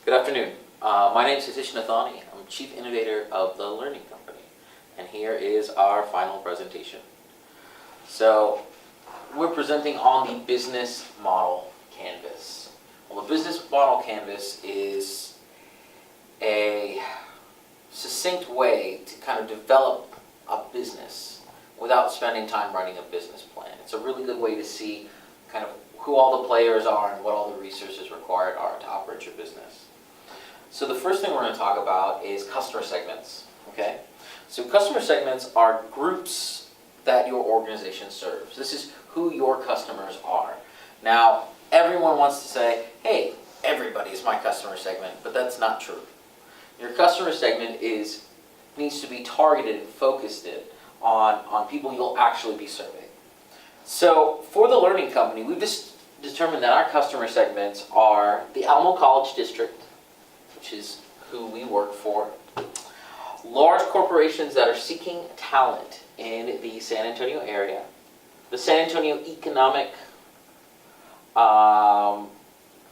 Good afternoon. My name is Satish Nathani. I'm Chief Innovator of The Learning Company. And here is our final presentation. So, we're presenting on the business model canvas. Well, the business model canvas is a succinct way to kind of develop a business without spending time writing a business plan. It's a really good way to see kind of who all the players are and what all the resources required are to operate your business. So the first thing we're going to talk about is customer segments. Okay? So customer segments are groups that your organization serves. This is who your customers are. Now, everyone wants to say, hey, everybody's my customer segment, but that's not true. Your customer segment needs to be targeted and focused on people you'll actually be serving. So for the Learning Company, we've just determined that our customer segments are the Alamo College District, which is who we work for, large corporations that are seeking talent in the San Antonio area, the San Antonio Economic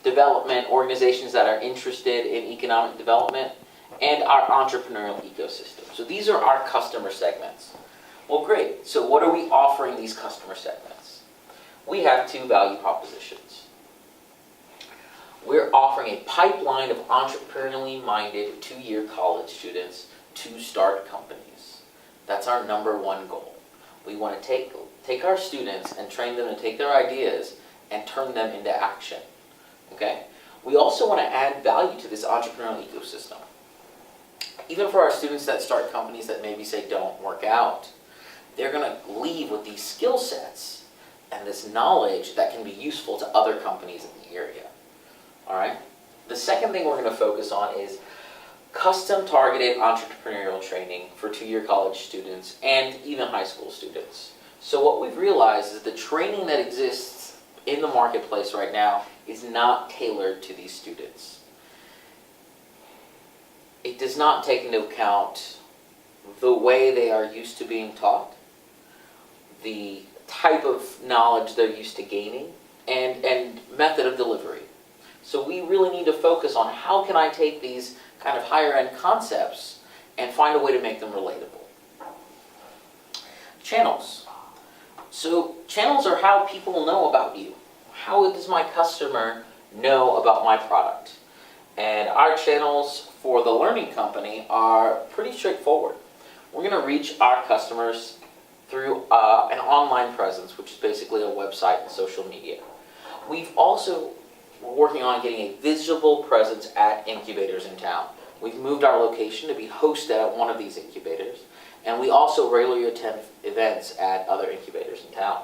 Development organizations that are interested in economic development, and our entrepreneurial ecosystem. So these are our customer segments. Well, great. So what are we offering these customer segments? We have two value propositions. We're offering a pipeline of entrepreneurially minded two-year college students to start companies. That's our number one goal. We want to take our students and train them to take their ideas and turn them into action. Okay? We also want to add value to this entrepreneurial ecosystem. Even for our students that start companies that maybe say don't work out, they're going to leave with these skill sets and this knowledge that can be useful to other companies in the area. All right? The second thing we're going to focus on is custom targeted entrepreneurial training for two-year college students and even high school students. So what we've realized is the training that exists in the marketplace right now is not tailored to these students. It does not take into account the way they are used to being taught, the type of knowledge they're used to gaining, and method of delivery. So we really need to focus on how can I take these kind of higher end concepts and find a way to make them relatable. Channels. So channels are how people know about you. How does my customer know about my product? And our channels for the Learning Company are pretty straightforward. We're going to reach our customers through an online presence, which is basically a website and social media. We're working on getting a visible presence at incubators in town. We've moved our location to be hosted at one of these incubators, and we also regularly attend events at other incubators in town.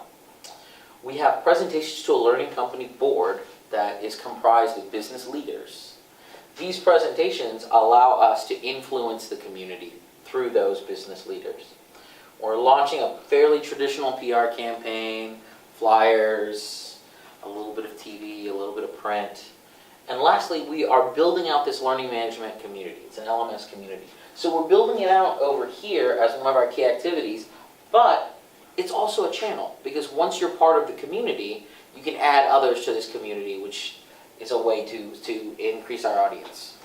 We have presentations to a Learning Company board that is comprised of business leaders. These presentations allow us to influence the community through those business leaders. We're launching a fairly traditional PR campaign, flyers, a little bit of TV, a little bit of print. And lastly, we are building out this learning management community. It's an LMS community. So we're building it out over here as one of our key activities, but it's also a channel, because once you're part of the community, you can add others to this community, which is a way to increase our audience.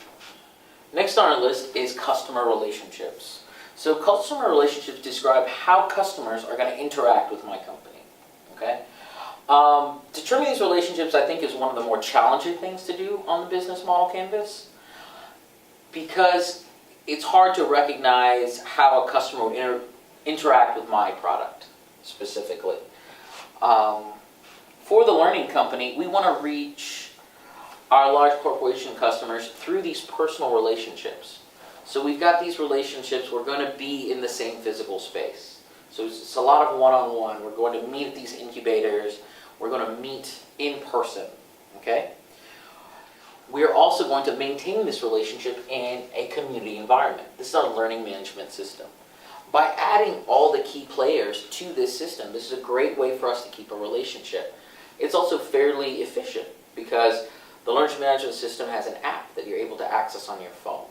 Next on our list is customer relationships. So customer relationships describe how customers are going to interact with my company. Okay? Determining these relationships, I think, is one of the more challenging things to do on the business model canvas, because it's hard to recognize how a customer would interact with my product specifically. For the Learning Company, we want to reach our large corporation customers through these personal relationships. So we've got these relationships, we're going to be in the same physical space. So it's a lot of one-on-one. We're going to meet at these incubators. We're going to meet in person. Okay? We're also going to maintain this relationship in a community environment. This is our learning management system. By adding all the key players to this system, this is a great way for us to keep a relationship. It's also fairly efficient because the learning management system has an app that you're able to access on your phone.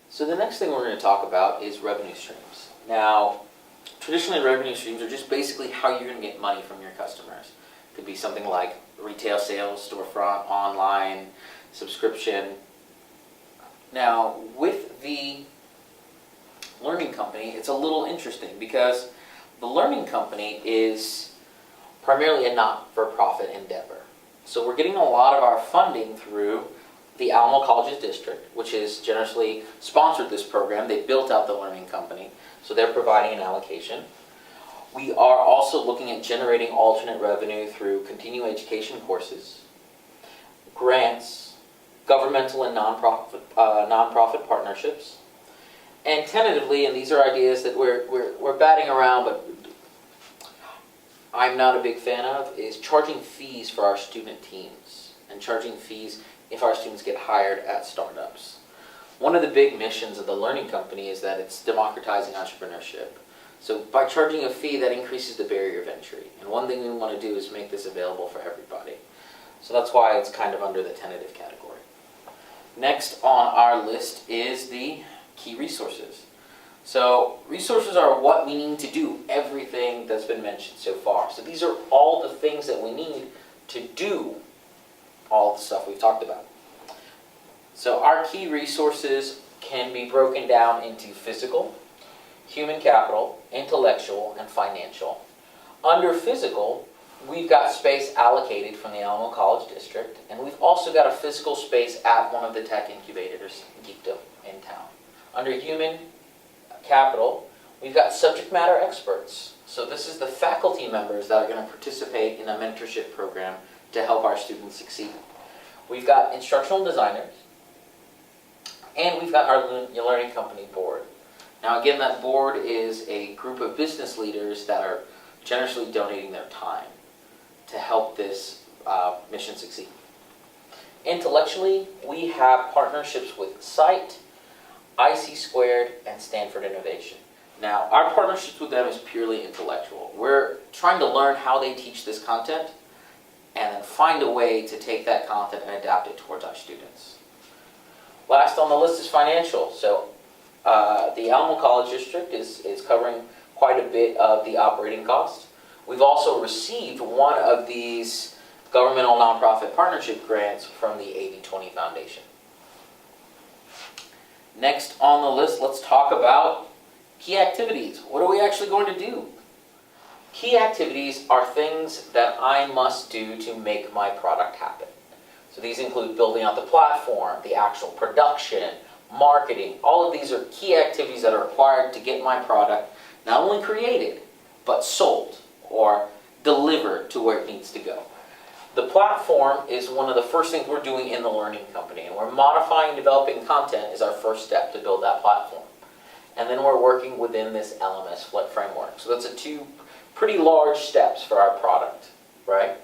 So the next thing we're going to talk about is revenue streams. Now, traditionally revenue streams are just basically how you're going to get money from your customers. It could be something like retail sales, storefront, online, subscription, Now, with the Learning Company, it's a little interesting because the Learning Company is primarily a not-for-profit endeavor. So we're getting a lot of our funding through the Alamo Colleges District, which has generously sponsored this program. They built out the Learning Company, so they're providing an allocation. We are also looking at generating alternate revenue through continuing education courses, grants, governmental and nonprofit partnerships, and tentatively, and these are ideas that we're batting around, but I'm not a big fan of, is charging fees for our student teams and charging fees if our students get hired at startups. One of the big missions of the Learning Company is that it's democratizing entrepreneurship. So by charging a fee, that increases the barrier of entry. And one thing we want to do is make this available for everybody. So that's why it's kind of under the tentative category. Next on our list is the key resources. So resources are what we need to do everything that's been mentioned so far. So these are all the things that we need to do all the stuff we've talked about. So our key resources can be broken down into physical, human capital, intellectual, and financial. Under physical, we've got space allocated from the Alamo College District, and we've also got a physical space at one of the tech incubators, Geekdom, in town. Under human capital, we've got subject matter experts. So this is the faculty members that are going to participate in a mentorship program to help our students succeed. We've got instructional designers, and we've got our Learning Company board. Now again, that board is a group of business leaders that are generously donating their time to help this mission succeed. Intellectually, we have partnerships with CITE, IC Squared, and Stanford Innovation. Now, our partnerships with them is purely intellectual. We're trying to learn how they teach this content and then find a way to take that content and adapt it towards our students. Last on the list is financial. So the Alamo College District is covering quite a bit of the operating costs. We've also received one of these governmental nonprofit partnership grants from the 80/20 Foundation. Next on the list, let's talk about key activities. What are we actually going to do? Key activities are things that I must do to make my product happen. So these include building out the platform, the actual production, marketing. All of these are key activities that are required to get my product not only created, but sold or delivered to where it needs to go. The platform is one of the first things we're doing in the Learning Company, and we're modifying and developing content is our first step to build that platform. And then we're working within this LMS framework. So that's two pretty large steps for our product, right?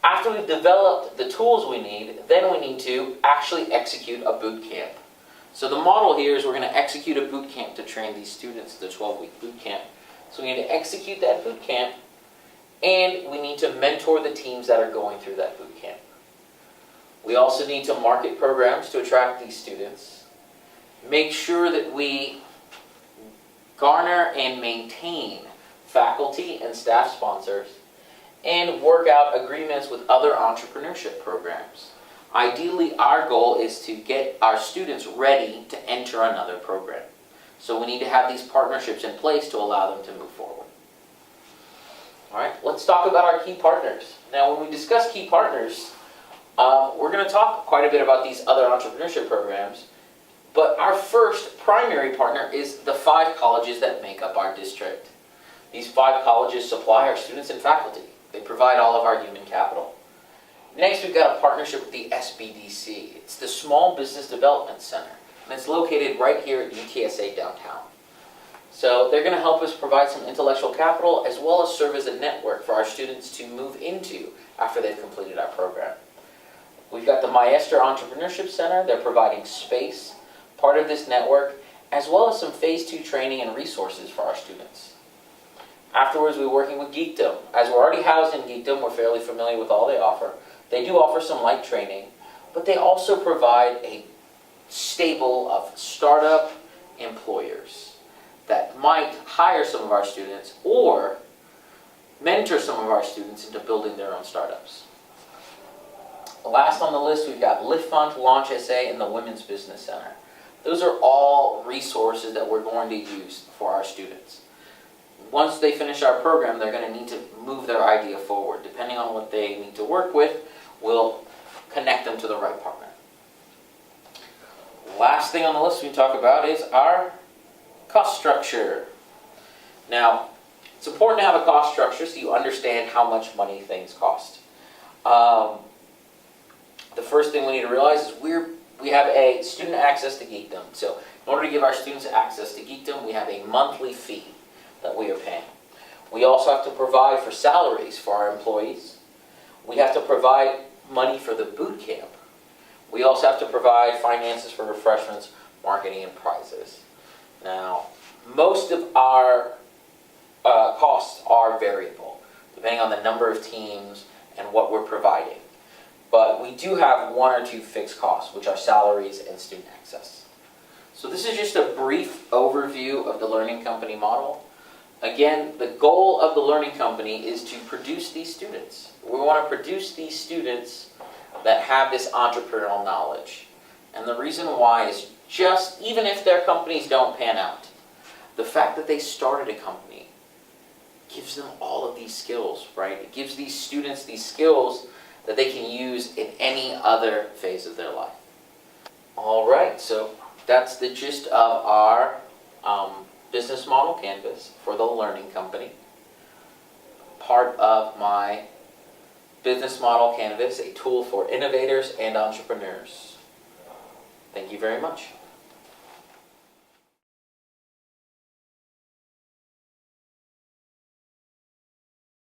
After we've developed the tools we need, then we need to actually execute a boot camp. So the model here is we're going to execute a boot camp to train these students, the 12-week boot camp. So we need to execute that boot camp, and we need to mentor the teams that are going through that boot camp. We also need to market programs to attract these students, make sure that we garner and maintain faculty and staff sponsors, and work out agreements with other entrepreneurship programs. Ideally, our goal is to get our students ready to enter another program. So we need to have these partnerships in place to allow them to move forward. All right, let's talk about our key partners. Now, when we discuss key partners, we're going to talk quite a bit about these other entrepreneurship programs, but our first primary partner is the 5 colleges that make up our district. These 5 colleges supply our students and faculty. They provide all of our human capital. Next, we've got a partnership with the SBDC. It's the Small Business Development Center, and it's located right here at UTSA downtown. So they're going to help us provide some intellectual capital as well as serve as a network for our students to move into after they've completed our program. We've got the Maestra Entrepreneurship Center. They're providing space, part of this network, as well as some Phase 2 training and resources for our students. Afterwards, we're working with Geekdom. As we're already housed in Geekdom, we're fairly familiar with all they offer. They do offer some light training, but they also provide a stable of startup employers that might hire some of our students or mentor some of our students into building their own startups. Last on the list, we've got Lift Fund, Launch SA, and the Women's Business Center. Those are all resources that we're going to use for our students. Once they finish our program, they're going to need to move their idea forward. Depending on what they need to work with, we'll connect them to the right partner. Last thing on the list we talk about is our cost structure. Now, it's important to have a cost structure so you understand how much money things cost. The first thing we need to realize is we have a student access to Geekdom. So in order to give our students access to Geekdom, we have a monthly fee that we are paying. We also have to provide for salaries for our employees. We have to provide money for the boot camp. We also have to provide finances for refreshments, marketing, and prizes. Now, most of our costs are variable, depending on the number of teams and what we're providing. But we do have one or two fixed costs, which are salaries and student access. So this is just a brief overview of the Learning Company model. Again, the goal of the Learning Company is to produce these students. We want to produce these students that have this entrepreneurial knowledge. And the reason why is just, even if their companies don't pan out, the fact that they started a company gives them all of these skills, right? It gives these students these skills that they can use in any other phase of their life. All right, so that's the gist of our business model canvas for the Learning Company. Part of my business model canvas, a tool for innovators and entrepreneurs. Thank you very much.